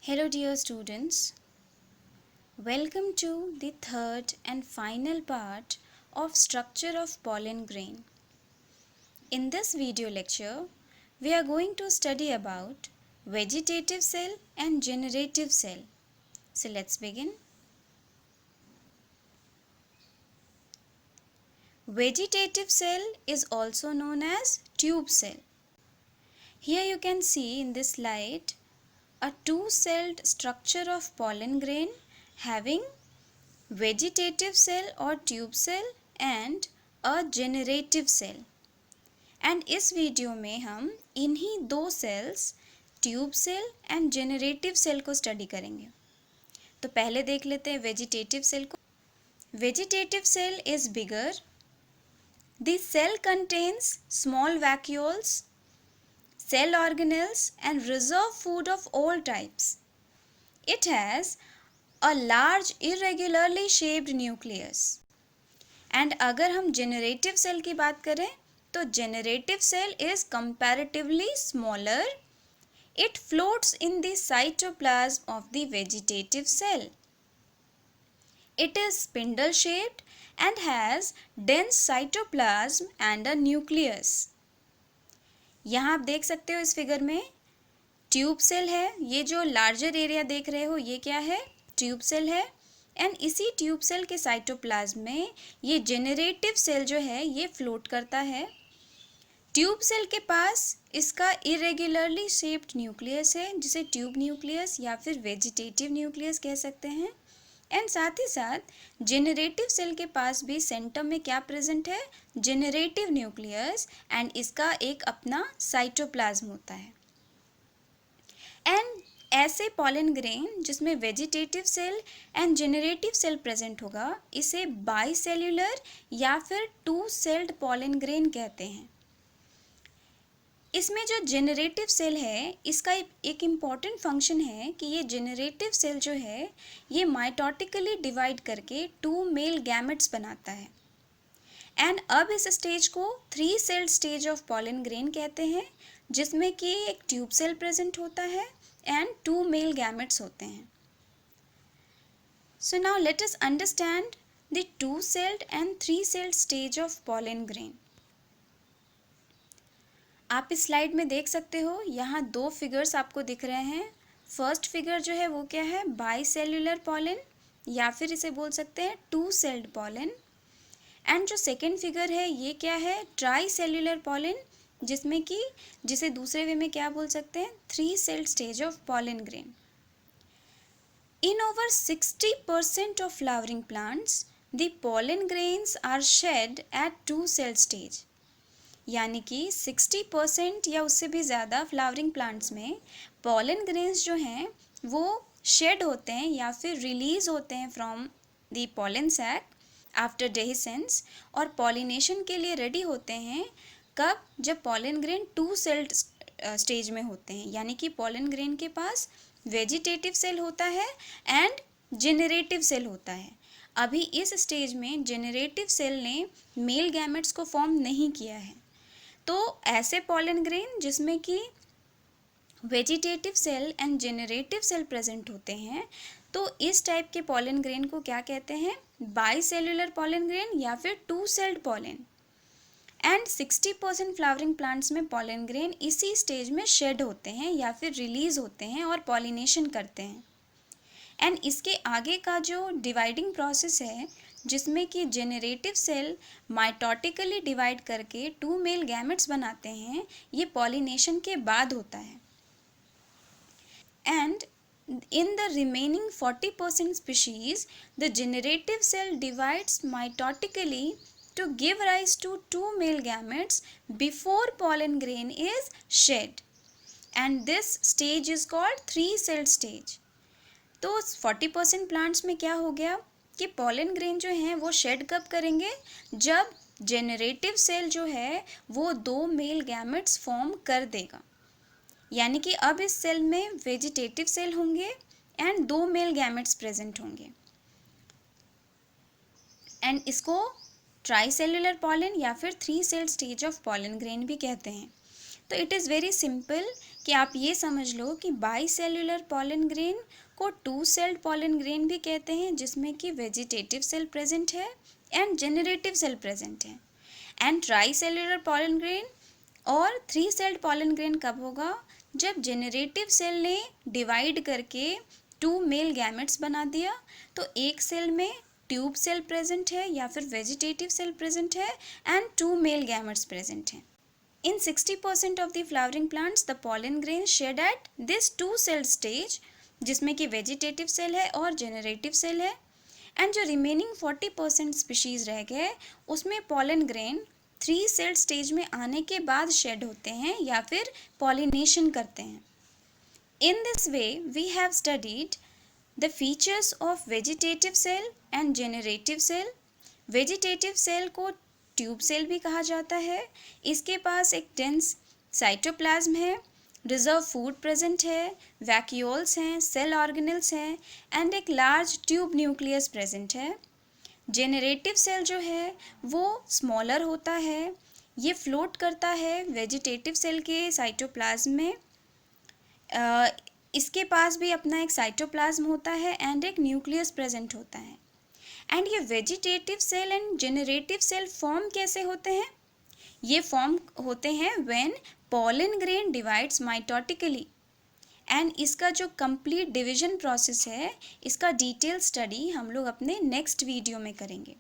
Hello dear students, welcome to the third and final part of structure of pollen grain. In this video lecture, we are going to study about vegetative cell and generative cell. So let's begin. Vegetative cell is also known as tube cell. Here you can see in this slide a two-celled structure of pollen grain having vegetative cell or tube cell and a generative cell. And इस video में हम इन्हीं दो cells tube cell and generative cell को study करेंगे. तो पहले देख लेते हैं वेजिटेटिव सेल को. Vegetative cell is bigger. The cell contains small vacuoles, cell organelles and reserve food of all types. It has a large irregularly shaped nucleus. And अगर हम generative cell की बात करें तो generative cell is comparatively smaller. It floats in the cytoplasm of the vegetative cell. It is spindle shaped and has dense cytoplasm and a nucleus. यहाँ आप देख सकते हो इस फिगर में ट्यूब सेल है. ये जो लार्जर एरिया देख रहे हो ये क्या है? ट्यूब सेल है. एंड इसी ट्यूब सेल के साइटोप्लाज्म में ये जेनरेटिव सेल जो है ये फ्लोट करता है. ट्यूब सेल के पास इसका इरेगुलरली शेप्ड न्यूक्लियस है जिसे ट्यूब न्यूक्लियस या फिर वेजिटेटिव न्यूक्लियस कह सकते हैं. एंड साथ ही साथ जेनरेटिव सेल के पास भी सेंटर में क्या प्रेजेंट है? जेनरेटिव न्यूक्लियस एंड इसका एक अपना साइटोप्लाज्म होता है. एंड ऐसे पॉलन ग्रेन जिसमें vegetative cell and generative cell present होगा इसे बाइसेल्युलर या फिर टू सेल्ड पॉलन ग्रेन कहते हैं. इसमें जो जेनरेटिव सेल है इसका एक इम्पॉर्टेंट फंक्शन है कि ये जेनरेटिव सेल जो है ये माइटोटिकली डिवाइड करके टू मेल गैमेट्स बनाता है. एंड अब इस स्टेज को three celled stage of pollen grain कहते हैं जिसमें कि एक ट्यूब सेल प्रेजेंट होता है एंड टू मेल गैमेट्स होते हैं. So now let us understand the two celled and three celled stage of pollen grain. आप इस स्लाइड में देख सकते हो यहाँ दो फिगर्स आपको दिख रहे हैं. फर्स्ट फिगर जो है वो क्या है? बाइसेल्युलर पॉलन या फिर इसे बोल सकते हैं टू सेल्ड पॉलन. एंड जो सेकेंड फिगर है ये क्या है? ट्राई सेल्युलर पॉलन जिसमें कि जिसे दूसरे वे में क्या बोल सकते हैं? Three celled stage of pollen grain. In over 60% of flowering plants the pollen grains are shed at two celled stage. यानी कि 60% या उससे भी ज़्यादा फ्लावरिंग प्लांट्स में पॉलन ग्रेन्स जो हैं वो शेड होते हैं या फिर रिलीज होते हैं from the pollen sac after dehiscence और पॉलिनेशन के लिए रेडी होते हैं. कब? जब pollen grain two celled stage में होते हैं. यानी कि पॉलन ग्रेन के पास वेजिटेटिव सेल होता है एंड जेनरेटिव सेल होता है. अभी इस स्टेज में जेनरेटिव सेल ने मेल गैमेट्स को फॉर्म नहीं किया है. तो ऐसे पॉलन ग्रेन जिसमें कि vegetative cell and generative cell present होते हैं तो इस टाइप के पॉलन ग्रेन को क्या कहते हैं? बाइसेल्युलर पॉलन ग्रेन या फिर two celled pollen. And 60% flowering plants में पॉलन ग्रेन इसी स्टेज में शेड होते हैं या फिर रिलीज होते हैं और पॉलिनेशन करते हैं. एंड इसके आगे का जो डिवाइडिंग प्रोसेस है जिसमें कि जेनरेटिव सेल माइटोटिकली डिवाइड करके टू मेल गैमेट्स बनाते हैं ये पॉलिनेशन के बाद होता है. And in the remaining 40% species, the generative cell divides mitotically to give rise to two male gametes before pollen grain is shed. And this stage is called three-celled stage. तो 40% plants में क्या हो गया कि पॉलन ग्रेन जो हैं वो shade कब करेंगे? जब जेनरेटिव सेल जो है वो दो मेल गैमेट्स फॉर्म कर देगा. यानी कि अब इस सेल में वेजिटेटिव सेल होंगे एंड दो मेल गैमेट्स प्रेजेंट होंगे. एंड इसको ट्राई सेल्युलर पॉलन या फिर three celled stage of pollen grain भी कहते हैं. तो इट इज़ वेरी सिंपल कि आप ये समझ लो कि बाईसेल्युलर पॉलन ग्रेन को टू सेल्ड पॉलन ग्रेन भी कहते हैं, जिसमें कि वेजिटेटिव सेल प्रेजेंट है एंड जेनरेटिव सेल प्रेजेंट है। एंड ट्राईसेल्युलर पॉलन ग्रेन और थ्री सेल्ड पॉलन ग्रेन कब होगा, जब जेनरेटिव सेल ने डिवाइड करके टू मेल गैमेट्स बना दिया, तो एक सेल में ट्यूब सेल प्रेजेंट है या फिर वेजिटेटिव सेल प्रेजेंट है and two male gametes present हैं। In 60% of the flowering plants, the pollen grains shed at this two-celled stage, जिसमें कि वेजिटेटिव सेल है और जेनरेटिव सेल है। एंड जो रिमेनिंग 40% स्पीशीज रह गए, उसमें pollen grain three celled stage में आने के बाद शेड होते हैं या फिर पॉलिनेशन करते हैं। In this way we have studied the features of vegetative cell and generative cell. Vegetative cell को ट्यूब सेल भी कहा जाता है। इसके पास एक डेंस साइटोप्लाज्म है, रिजर्व फूड प्रेजेंट है, वैक्यूल्स हैं, सेल ऑर्गेनेल्स हैं एंड एक लार्ज ट्यूब न्यूक्लियस प्रेजेंट है। जेनरेटिव सेल जो है वो स्मॉलर होता है, ये फ्लोट करता है वेजिटेटिव सेल के साइटोप्लाज्म में। इसके पास भी अपना एक साइटोप्लाज्म होता है एंड एक न्यूक्लियस प्रेजेंट होता है। एंड ये vegetative cell and generative cell form कैसे होते हैं? ये फॉर्म होते हैं when pollen grain divides mitotically. And इसका जो कंप्लीट डिवीजन प्रोसेस है, इसका डिटेल स्टडी हम लोग अपने नेक्स्ट वीडियो में करेंगे।